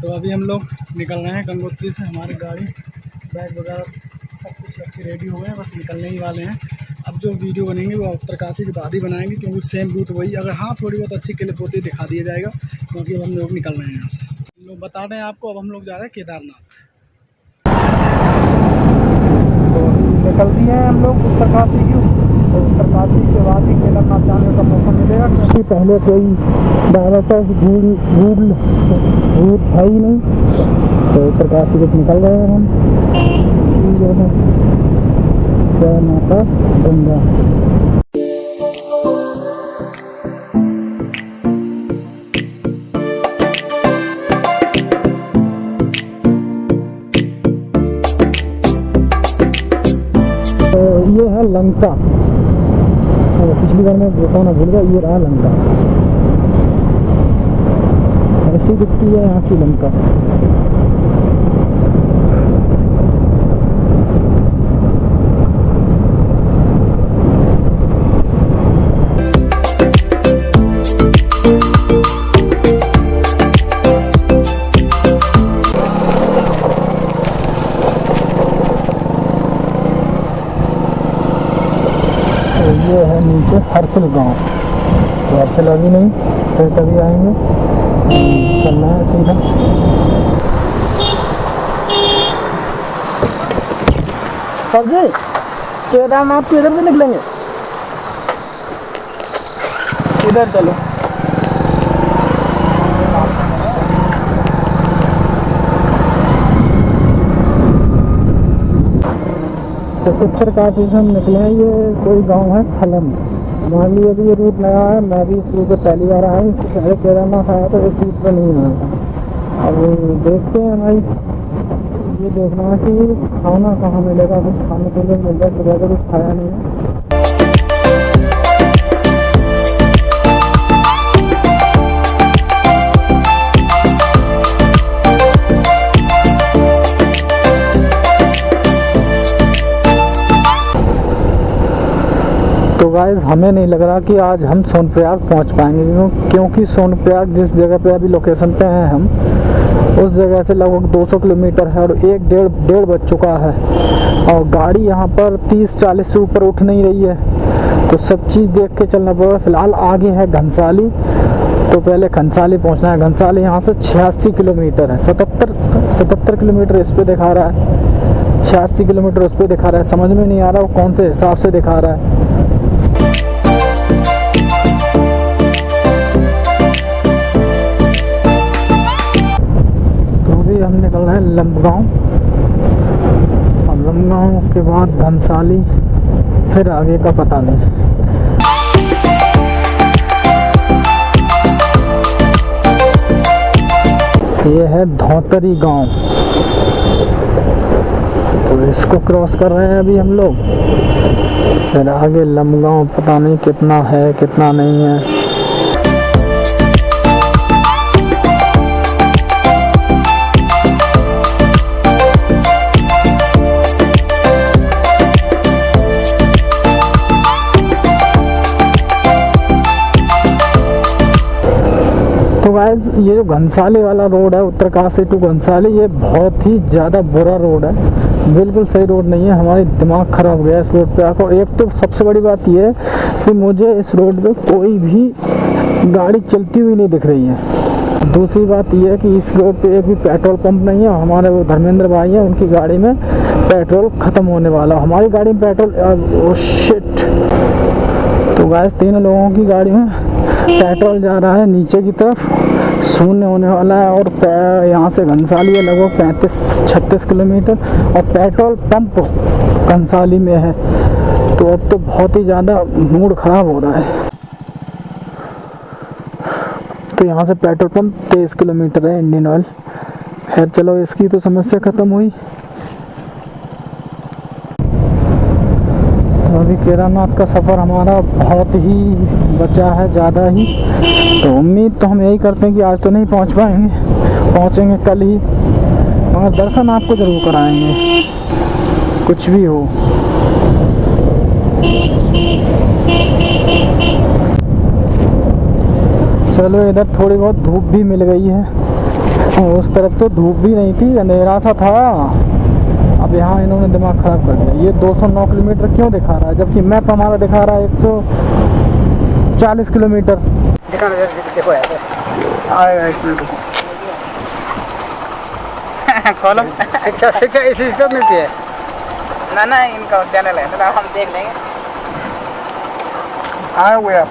तो अभी हम लोग निकल रहे हैं गंगोत्री से। हमारी गाड़ी बैग वगैरह सब कुछ रख के रेडी हो गए हैं, बस निकलने ही वाले हैं। अब जो वीडियो बनेंगे वो उत्तरकाशी के बाद ही बनाएंगे, क्योंकि सेम रूट वही, अगर हाँ थोड़ी बहुत अच्छी क्लिप होती है दिखा दिया जाएगा। क्योंकि अब हम लोग निकल रहे हैं यहाँ से। हम लोग बता दें आपको, अब हम लोग जा रहे हैं केदारनाथ। तो निकल दिए हैं हम लोग उत्तरकाशी की। तो उत्तरकाशी के बाद ही केदारनाथ जाने का मौका मिलेगा, क्योंकि पहले कोई डायरेक्टर्स रूट है ही नहीं। तो उत्तरकाशी को निकल रहे हैं हम। जय माता गंगा। तो ये है लंका। पिछली बार मैं बताना भूल गया, ये रहा लंका। ऐसी दिखती है यहाँ की लंका। ये है नीचे हर्सिल गांव। तो हर्सिल अभी नहीं, फिर तभी आएंगे। चलना है सीधा। सर जी, केदारनाथ को इधर से निकलेंगे, इधर चलो। तो उत्तरकाशी से हम निकले हैं। ये कोई गांव है खलम। मान लीजिए अभी ये रूट नया है, मैं भी इस रूट पर पहली बार आया। इससे पहले केदारनाथ आया तो इस रूट पर नहीं आया था। अब देखते हैं भाई, ये देखना है कि खाना कहाँ मिलेगा। कुछ खाने के लिए मिल जाए, सुबह से कुछ खाया नहीं है। तो गाइस, हमें नहीं लग रहा कि आज हम सोनप्रयाग पहुंच पाएंगे, क्योंकि सोनप्रयाग जिस जगह पे अभी लोकेशन पे हैं हम, उस जगह से लगभग 200 किलोमीटर है और डेढ़ बज चुका है। और गाड़ी यहाँ पर 30-40 से ऊपर उठ नहीं रही है। तो सब चीज़ देख के चलना पड़ेगा। फिलहाल आगे है घनसाली, तो पहले घनसाली पहुँचना है। घनसाली यहाँ से 86 किलोमीटर है। 77 किलोमीटर इस पर दिखा रहा है, 86 किलोमीटर उस पर दिखा रहा है। समझ में नहीं आ रहा वो कौन से हिसाब से दिखा रहा है। हम निकल रहे हैं लंबगांव, और लंबगांव के बाद घनसाली, फिर आगे का पता नहीं। ये है धौतरी गांव। तो इसको क्रॉस कर रहे हैं अभी हम लोग। फिर आगे लंबगांव पता नहीं कितना है कितना नहीं है। तो गाइस, ये जो घनसाली वाला रोड है उत्तरकाशी टू घनसाली, ये बहुत ही ज़्यादा बुरा रोड है। बिल्कुल सही रोड नहीं है। हमारी दिमाग खराब हो गया इस रोड पे आकर। एक तो सबसे बड़ी बात ये है कि मुझे इस रोड पे कोई भी गाड़ी चलती हुई नहीं दिख रही है। दूसरी बात ये है कि इस रोड पे एक भी पेट्रोल पंप नहीं है। हमारे वो धर्मेंद्र भाई हैं, उनकी गाड़ी में पेट्रोल ख़त्म होने वाला। हमारी गाड़ी में पेट्रोल, ओह शिट। तो गाइस, 3 लोगों की गाड़ी में पेट्रोल जा रहा है नीचे की तरफ, शून्य होने वाला है। और यहाँ से घनसाली है लगभग 35-36 किलोमीटर, और पेट्रोल पंप घनसाली में है। तो अब तो बहुत ही ज़्यादा मूड ख़राब हो रहा है। तो यहाँ से पेट्रोल पंप 23 किलोमीटर है, इंडियन ऑयल। खैर चलो, इसकी तो समस्या ख़त्म हुई। अभी केदारनाथ का सफ़र हमारा बहुत ही बचा है, ज़्यादा ही। तो उम्मीद तो हम यही करते हैं कि आज तो नहीं पहुंच पाएंगे, पहुंचेंगे कल ही, मगर दर्शन आपको ज़रूर कराएंगे कुछ भी हो। चलो, इधर थोड़ी बहुत धूप भी मिल गई है। उस तरफ तो धूप भी नहीं थी, अंधेरा सा था। अब यहाँ इन्होंने दिमाग ख़राब कर दिया। ये 209 किलोमीटर क्यों दिखा रहा है जबकि मैप हमारा दिखा रहा है 140 किलोमीटर। देखो यार, आएगा 1 मिनट खोलो। शिक्षा इसी से मिलती है ना इनका चैनल है ना, हम देख लेंगे। आए हुए आप,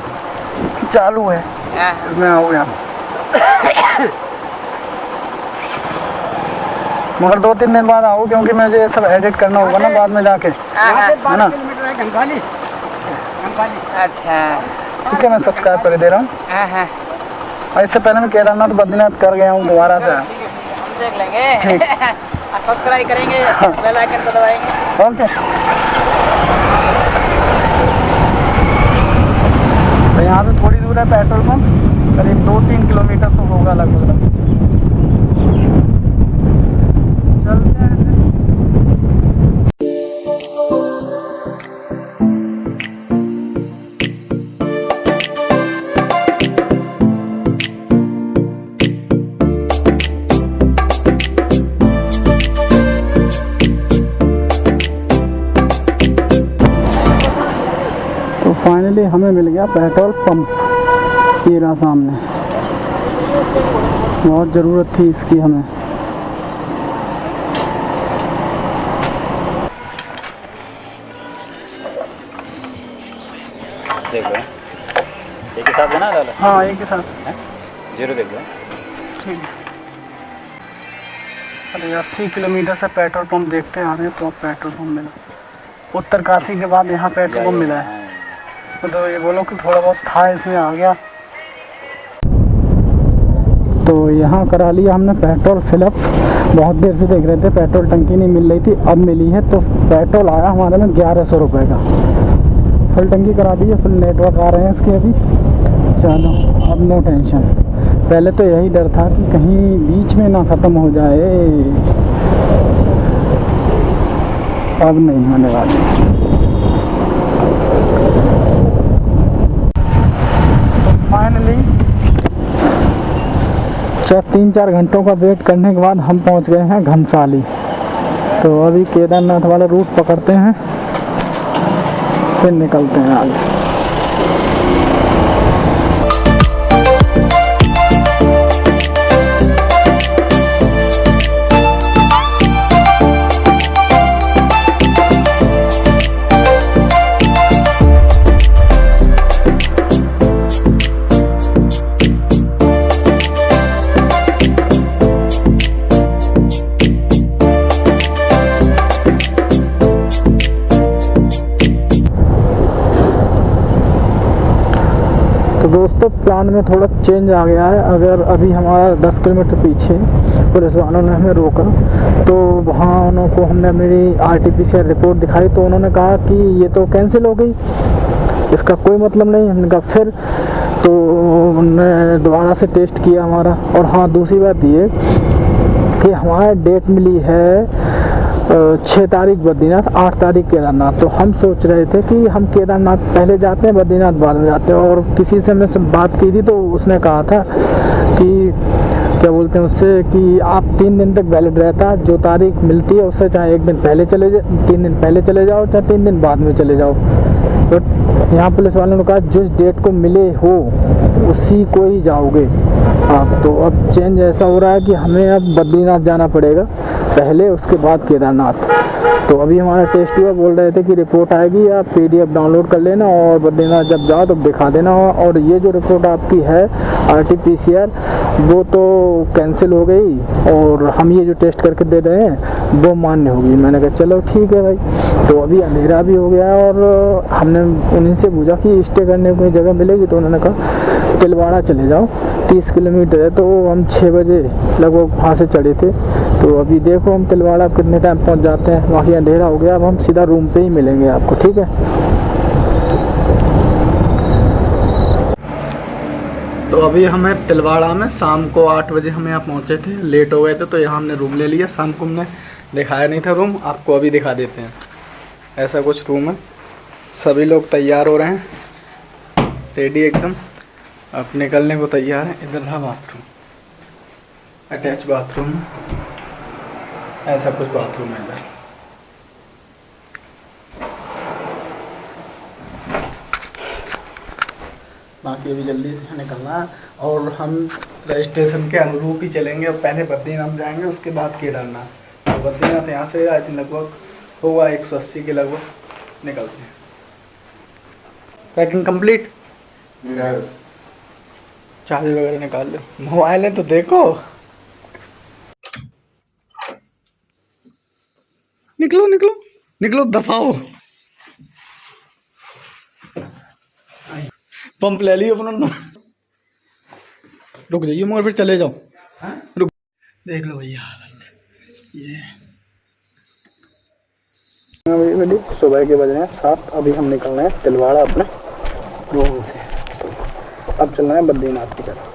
चालू है इसमें आओ आप। मगर 2-3 दिन बाद आओ क्योंकि मुझे ये सब एडिट करना होगा ना बाद में जाके, है ना। अच्छा ठीक है, मैं सब्सक्राइब कर दे रहा हूँ। और इससे पहले मैं केदारनाथ बद्रीनाथ कर गया हूँ दोबारा से। हम देख लेंगे, सब्सक्राइब करेंगे, बेल आइकन को दबाएंगे। ओके। तो यहाँ से थोड़ी दूर है पेट्रोल पंप, करीब 2-3 किलोमीटर तो होगा लगभग। चलते हैं। तो फाइनली हमें मिल गया पेट्रोल पंप, ये रहा सामने। बहुत ज़रूरत थी इसकी हमें। देखो एक ही साथ बना डालो। हाँ एक ही साथ 0 देख लो। ठीक है। अरे 80 किलोमीटर से पेट्रोल पंप देखते आ रहे हैं तो अब पेट्रोल पंप मिला। उत्तरकाशी के बाद यहाँ पेट्रोल पंप मिला है। तो ये बोलो कि थोड़ा बहुत था इसमें आ गया। तो यहाँ करा लिया हमने पेट्रोल फिलअप। बहुत देर से देख रहे थे, पेट्रोल टंकी नहीं मिल रही थी, अब मिली है। तो पेट्रोल आया हमारे में 1100 रुपये का। फुल टंकी करा दी है, फुल नेटवर्क आ रहे हैं इसके अभी। चलो अब नो टेंशन। पहले तो यही डर था कि कहीं बीच में ना ख़त्म हो जाए, अब नहीं होने वाली। फाइनली 3-4 घंटों का वेट करने के बाद हम पहुंच गए हैं घनसाली। तो अभी केदारनाथ वाला रूट पकड़ते हैं, फिर निकलते हैं आगे। तो दोस्तों प्लान में थोड़ा चेंज आ गया है। अगर अभी हमारा 10 किलोमीटर पीछे पुलिस वालों ने हमें रोका तो वहाँ उनको हमने मेरी RT-PCR रिपोर्ट दिखाई तो उन्होंने कहा कि ये तो कैंसिल हो गई, इसका कोई मतलब नहीं। हमने कहा फिर, तो उन्होंने दोबारा से टेस्ट किया हमारा। और हाँ, दूसरी बात ये कि हमारा डेट मिली है 6 तारीख बद्रीनाथ, 8 तारीख केदारनाथ। तो हम सोच रहे थे कि हम केदारनाथ पहले जाते हैं, बद्रीनाथ बाद में जाते हैं। और किसी से हमने सब बात की थी तो उसने कहा था कि क्या बोलते हैं उससे कि आप 3 दिन तक वैलिड रहता है, जो तारीख मिलती है उससे चाहे 1 दिन पहले चले जाओ, 3 दिन पहले चले जाओ, चाहे 3 दिन बाद में चले जाओ। बट यहाँ पुलिस वालों ने कहा जिस डेट को मिले हो उसी को ही जाओगे आप। तो अब चेंज ऐसा हो रहा है कि हमें अब बद्रीनाथ जाना पड़ेगा पहले, उसके बाद केदारनाथ। तो अभी हमारा टेस्ट हुआ, बोल रहे थे कि रिपोर्ट आएगी, आप PDF डाउनलोड कर लेना और बद्रीनाथ जब जाओ तो दिखा देना। और ये जो रिपोर्ट आपकी है RT-PCR वो तो कैंसिल हो गई और हम ये जो टेस्ट करके दे रहे हैं वो मान्य होगी। मैंने कहा चलो ठीक है भाई। तो अभी अंधेरा भी हो गया और हमने उन्हीं से पूछा कि स्टे करने को जगह मिलेगी, तो उन्होंने कहा तिलवाड़ा चले जाओ, 30 किलोमीटर है। तो हम 6 बजे लगभग वहाँ से चढ़े थे। तो अभी देखो हम तिलवाड़ा कितने टाइम पहुँच जाते हैं। बाकी अंधेरा हो गया, अब हम सीधा रूम पे ही मिलेंगे आपको, ठीक है। तो अभी हमें तिलवाड़ा में शाम को 8 बजे हम यहाँ पहुँचे थे, लेट हो गए थे तो यहाँ हमने रूम ले लिया। शाम को हमने दिखाया नहीं था रूम, आपको अभी दिखा देते हैं। ऐसा कुछ रूम है, सभी लोग तैयार हो रहे हैं, रेडी एकदम, अब निकलने को तैयार है। इधर रहा बाथरूम, अटैच बाथरूम, ऐसा कुछ बाथरूम है इधर। बाकी अभी जल्दी से निकलना है और हम रजिस्ट्रेशन के अनुरूप ही चलेंगे। और पहले बद्रीनाथ जाएंगे, उसके बाद केदारनाथ। और बद्रीनाथ यहाँ से आई थिंक लगभग होगा 180 के लगभग। निकलते हैं। पैकिंग कंप्लीट, चार्ज वगैरह निकाल लो, मोबाइल है तो देखो। निकलो निकलो निकलो, दफाओ। पंप ले लियो अपना। रुक जाइए मगर फिर चले जाओ। रुक, देख लो भैया हालत ये। अभी सुबह के बजे हैं 7। अभी हम निकल रहे हैं तिलवाड़ा अपने रूम से। अब चलना है बद्रीनाथ की तरफ।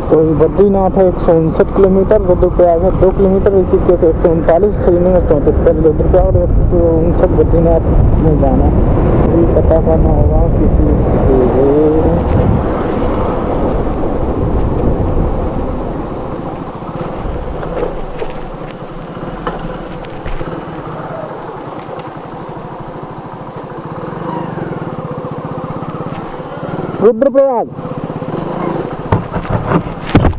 तो बद्रीनाथ है 159 किलोमीटर, रुद्रप्रयाग है 2 किलोमीटर, ऋषिकेश 139, श्रीनगर 34। पहले रुद्रप्रयाग 159 बद्रीनाथ में जाना ये पता करना होगा किसी से। रुद्रप्रयाग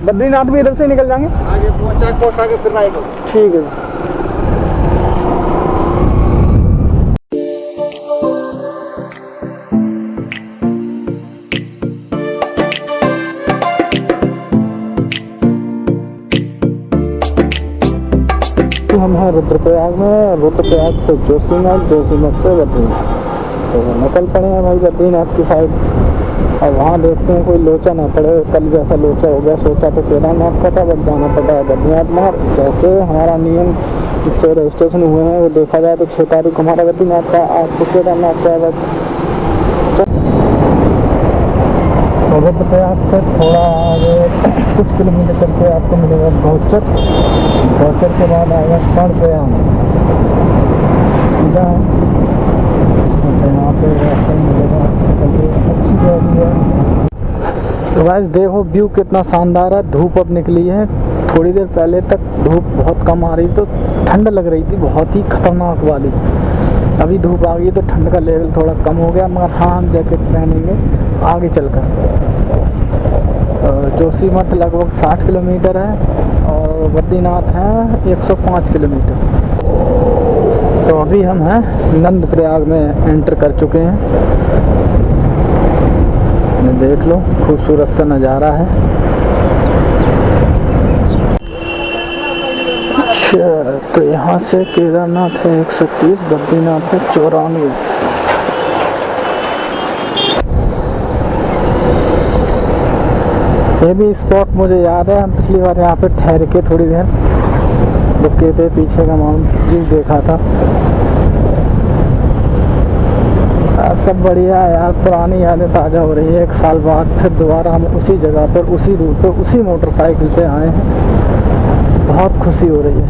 बद्रीनाथ भी इधर से निकल जाएंगे, आगे चेक आगे फिर राइट। ठीक है। तो हम हैं रुद्रप्रयाग में, रुद्रप्रयाग से जोशीमठ, जोशीमठ से बद्रीनाथ। तो निकल पड़े हैं भाई बद्रीनाथ की साइड। और वहाँ देखते हैं कोई लोचा ना पड़े। कल जैसा लोचा हो गया, सोचा तो केदारनाथ का था, बट जाना पड़ा है बद्रीनाथ। मगर जैसे हमारा नियम से रजिस्ट्रेशन हुए हैं वो देखा जाए तो 6 तारीख हमारा बद्रीनाथ का, आपको केदारनाथ का है। रुद्रप्रयाग से थोड़ा आगे कुछ किलोमीटर चल के आपको मिलेगा गौचर। गौचर के बाद आएगा कर्णप्रयाग, सीधा है। तो यहाँ पे रास्ते में मिलेगा, अच्छी जगह है। तो गाइस देखो व्यू कितना शानदार है। धूप अब निकली है, थोड़ी देर पहले तक धूप बहुत कम आ रही तो ठंड लग रही थी, बहुत ही खतरनाक वाली। अभी धूप आ गई तो ठंड का लेवल थोड़ा कम हो गया। मगर हाँ, हम जैकेट पहनेंगे आगे चलकर। जोशीमठ लगभग 60 किलोमीटर है और बद्रीनाथ है 105 किलोमीटर। तो अभी हम हैं नंदप्रयाग में एंटर कर चुके हैं। देख लो खूबसूरत सा नज़ारा है। अच्छा, तो यहाँ से केदारनाथ है 130, बद्रीनाथ है 94। ये भी स्पॉट मुझे याद है, हम पिछली बार यहाँ पे ठहर के थोड़ी देर रुके थे, पीछे का माउंट व्यू देखा था। सब बढ़िया है यार, पुरानी यादें ताज़ा हो रही है। 1 साल बाद फिर दोबारा हम उसी जगह पर, उसी रूट पर, उसी मोटरसाइकिल से आए हैं। बहुत खुशी हो रही है।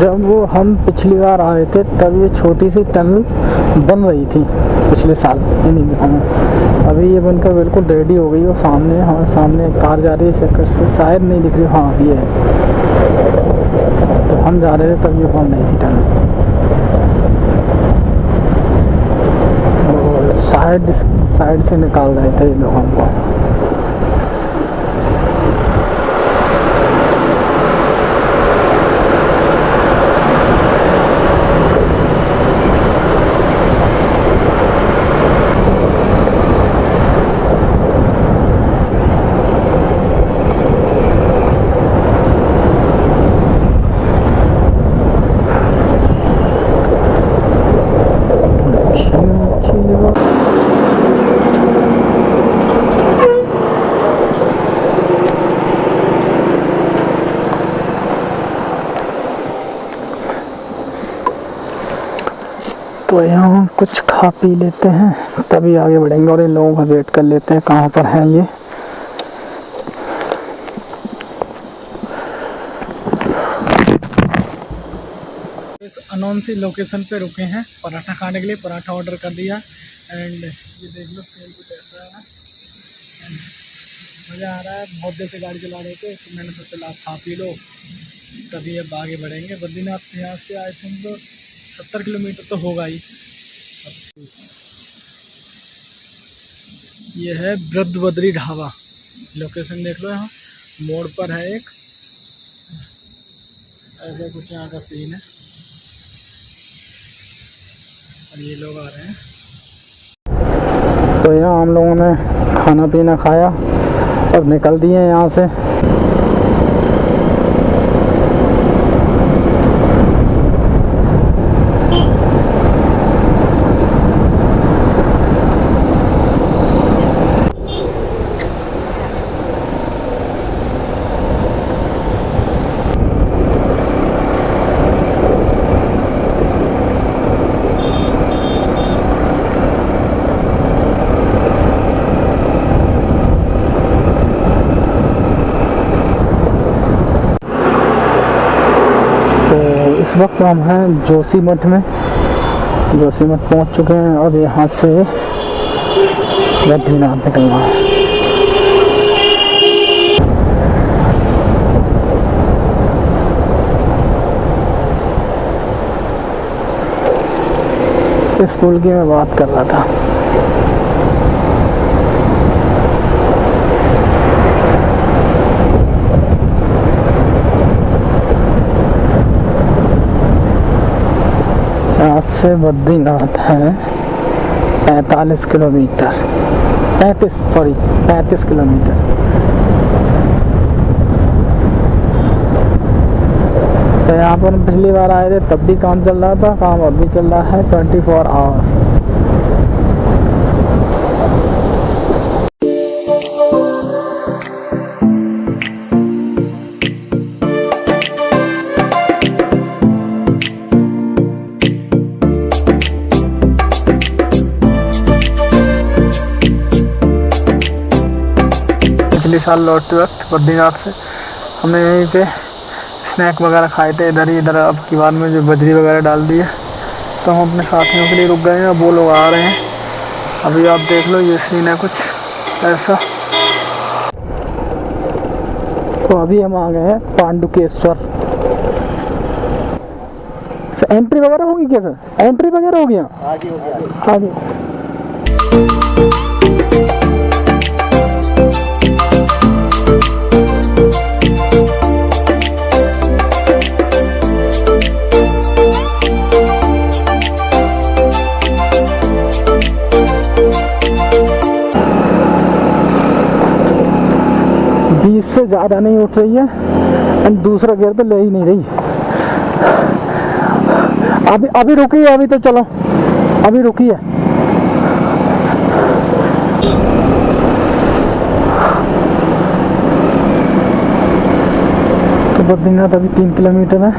जब वो हम पिछली बार आए थे तब ये छोटी सी टनल बन रही थी पिछले साल इन्हीं दिनों में। अभी ये बनकर बिल्कुल रेडी हो गई। वो सामने हमारे सामने एक कार जा रही है चक्कर से, शायद नहीं दिख रही, हाँ ये है। तो हम जा रहे थे तब ये बन रही थी टनल। साइड से निकाल रहे थे ये लोग हमको। तो यहाँ कुछ खा पी लेते हैं तभी आगे बढ़ेंगे, और इन लोगों का वेट कर लेते हैं कहाँ पर हैं ये। इस अनोन सी लोकेशन पे रुके हैं पराठा खाने के लिए। पराठा ऑर्डर कर दिया एंड ये देख लो सेल कुछ ऐसा है। मज़ा आ रहा है। बहुत देर से गाड़ी चला रहे थे तो मैंने सोचा आप खा पी लो तभी अब आगे बढ़ेंगे। बद्रीनाथ यहाँ से आई थिंक तो 70 किलोमीटर तो होगा ही। ये है वृद्ध बद्री ढाबा। लोकेशन देख लो, यहाँ मोड़ पर है एक, ऐसा कुछ यहाँ का सीन है। और ये लोग आ रहे हैं। तो यहाँ हम लोगों ने खाना पीना खाया और निकल दिए यहाँ से। इस वक्त हम हैं जोशीमठ में। जोशीमठ पहुंच चुके हैं और यहाँ से बद्रीनाथ निकलना है। इस पुल की मैं बात कर रहा था। यहाँ से बद्रीनाथ है 45 किलोमीटर, 35 किलोमीटर। तो यहाँ पर हम पिछली बार आए थे तब भी काम चल रहा था, काम अब भी चल रहा है 24 आवर्स। पिछले साल लौटते वक्त बद्रीनाथ से हमने यहीं पे स्नैक वगैरह खाए थे इधर। अब की बार में जो बजरी वगैरह डाल दी है तो हम अपने साथियों के लिए रुक गए हैं। अब वो लोग आ रहे हैं। अभी आप देख लो ये सीन है कुछ ऐसा। तो अभी हम आ गए हैं पांडुकेश्वर। एंट्री वगैरह होगी क्या सर? एंट्री वगैरह होगी यहाँ आगे। 20 से ज़्यादा नहीं उठ रही है एंड दूसरा गियर तो ले ही नहीं रही। अभी रुकी है, अभी तो चलो अभी रुकी है। तो बद्रीनाथ अभी 3 किलोमीटर है।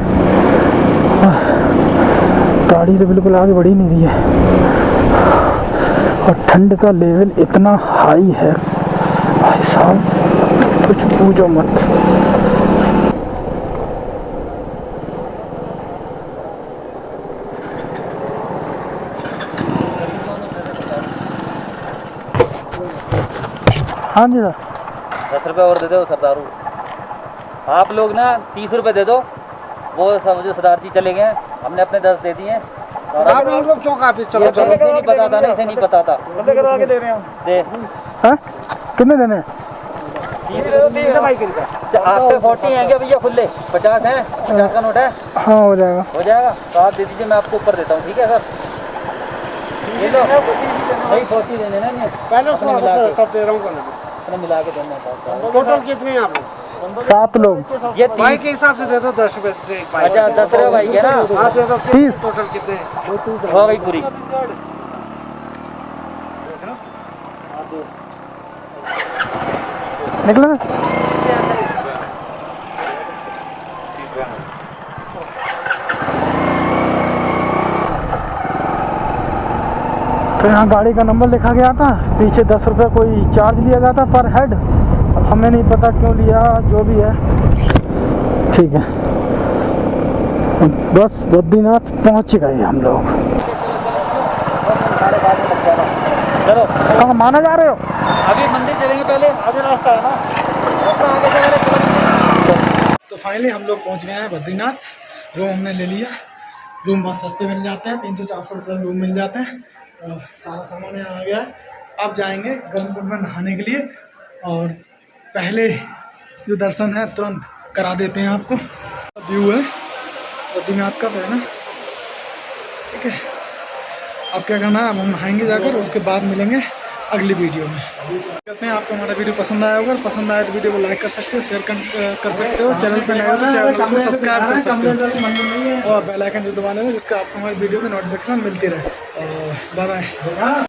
गाड़ी तो बिल्कुल आगे बढ़ ही नहीं रही है और ठंड का लेवल इतना हाई है भाई साहब कुछ पूछो मत। हाँ जी सर। 10 रुपये और दे दो सरदारू। आप लोग ना 30 रुपये दे दो। वो सब जो सरदार जी चले गए, हमने अपने 10 दे दिए। आप लोग क्यों काफी चलो इसे नहीं पता था ना, इसे नहीं पता था। दे हैं कितने देने हैं? 30 आप पे 40 हैं क्या भैया खुले? 50 हैं? 50 का नोट है? हाँ हो जाएगा। हो जाएगा तो आप दे दीजिए, मैं आपको ऊपर देता हूँ। ठीक है सर, ये लो भाई 40 देने ना। पहले सुनो तब दे रहा हूँ। अपने मिला के देना। टोटल कितने हैं आप लोग? 7 लोग। ये भाई के हिसाब से दे दो 10 रुपए। अच्छा 10 रुपये भाई के ना। हाँ दे दो। 30 टोटल कितने हैं? हो गई पूरी। निकले ना? तो यहाँ गाड़ी का नंबर लिखा गया था, पीछे 10 रुपये कोई चार्ज लिया गया था पर हेड। अब हमें नहीं पता क्यों लिया, जो भी है ठीक है। बस बद्रीनाथ पहुँच गए हम लोग। चलो कहाँ माना जा रहे हो? अभी मंदिर चलेंगे, पहले आगे रास्ता है ना, रास्ता आगे से पहले चलो। तो फाइनली हम लोग पहुँच गए हैं बद्रीनाथ। रूम हमने ले लिया। रूम बहुत सस्ते मिल जाते हैं, 300-400 रुपये में रूम मिल जाते हैं। सारा सामान यहाँ आ गया है। अब जाएंगे गर्म कुंड में नहाने के लिए, और पहले जो दर्शन है तुरंत करा देते हैं आपको। व्यू है बद्रीनाथ का है ना, ठीक है। अब क्या करना है, अब हम नहाएंगे जाकर, उसके बाद मिलेंगे अगली वीडियो में। कहते हैं आपको हमारा वीडियो पसंद आया होगा, पसंद आया तो वीडियो को लाइक कर सकते हो, शेयर कर सकते हो, चैनल पर नए हो तो चैनल को सब्सक्राइब कर सकते हो, और बेल आइकन जो दबा लेना जिसका आपको हमारी वीडियो में नोटिफिकेशन मिलती रहे। Bye bye.